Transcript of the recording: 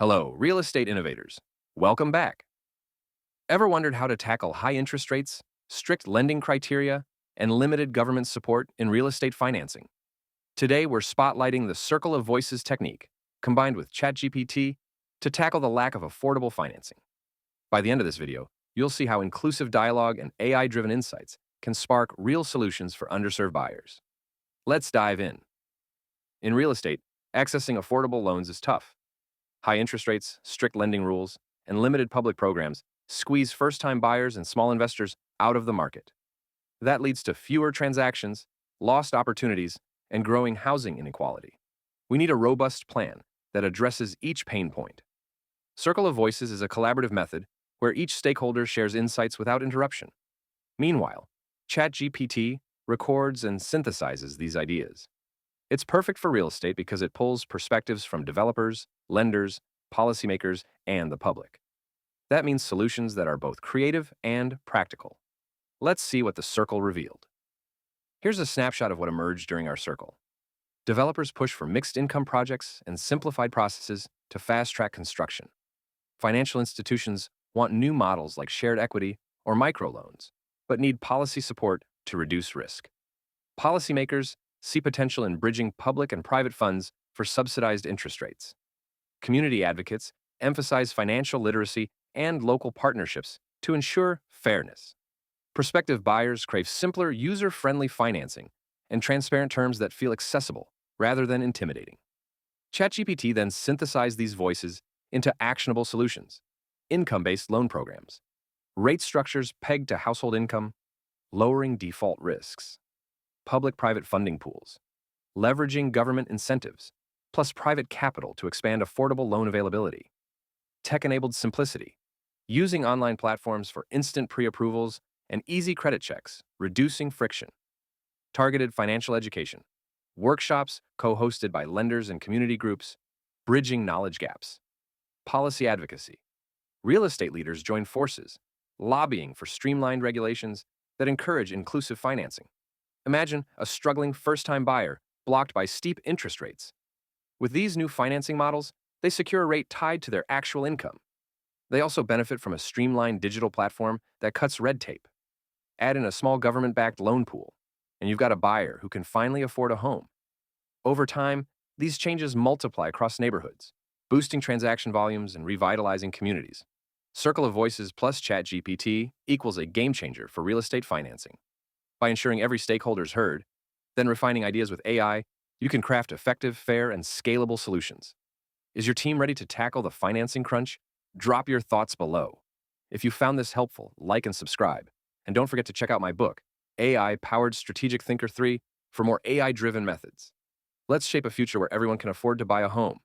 Hello, real estate innovators. Welcome back. Ever wondered how to tackle high interest rates, strict lending criteria, and limited government support in real estate financing? Today, we're spotlighting the circle of voices technique, combined with ChatGPT, to tackle the lack of affordable financing. By the end of this video, you'll see how inclusive dialogue and AI-driven insights can spark real solutions for underserved buyers. Let's dive in. In real estate, accessing affordable loans is tough. High interest rates, strict lending rules, and limited public programs squeeze first-time buyers and small investors out of the market. That leads to fewer transactions, lost opportunities, and growing housing inequality. We need a robust plan that addresses each pain point. Circle of Voices is a collaborative method where each stakeholder shares insights without interruption. Meanwhile, ChatGPT records and synthesizes these ideas. It's perfect for real estate because it pulls perspectives from developers, lenders, policymakers, and the public. That means solutions that are both creative and practical. Let's see what the circle revealed. Here's a snapshot of what emerged during our circle. Developers push for mixed income projects and simplified processes to fast-track construction. Financial institutions want new models like shared equity or microloans, but need policy support to reduce risk. Policymakers see potential in bridging public and private funds for subsidized interest rates. Community advocates emphasize financial literacy and local partnerships to ensure fairness. Prospective buyers crave simpler, user-friendly financing and transparent terms that feel accessible rather than intimidating. ChatGPT then synthesized these voices into actionable solutions: income-based loan programs, rate structures pegged to household income, lowering default risks, public-private funding pools, leveraging government incentives, plus private capital to expand affordable loan availability, tech-enabled simplicity, using online platforms for instant pre-approvals and easy credit checks, reducing friction, targeted financial education, workshops co-hosted by lenders and community groups, bridging knowledge gaps, policy advocacy. Real estate leaders join forces, lobbying for streamlined regulations that encourage inclusive financing. Imagine a struggling first-time buyer blocked by steep interest rates. With these new financing models, they secure a rate tied to their actual income. They also benefit from a streamlined digital platform that cuts red tape. Add in a small government-backed loan pool, and you've got a buyer who can finally afford a home. Over time, these changes multiply across neighborhoods, boosting transaction volumes and revitalizing communities. Circle of Voices plus ChatGPT equals a game-changer for real estate financing. By ensuring every stakeholder is heard, then refining ideas with AI, you can craft effective, fair, and scalable solutions. Is your team ready to tackle the financing crunch? Drop your thoughts below. If you found this helpful, like and subscribe. And don't forget to check out my book, AI-Powered Strategic Thinker 3, for more AI-driven methods. Let's shape a future where everyone can afford to buy a home.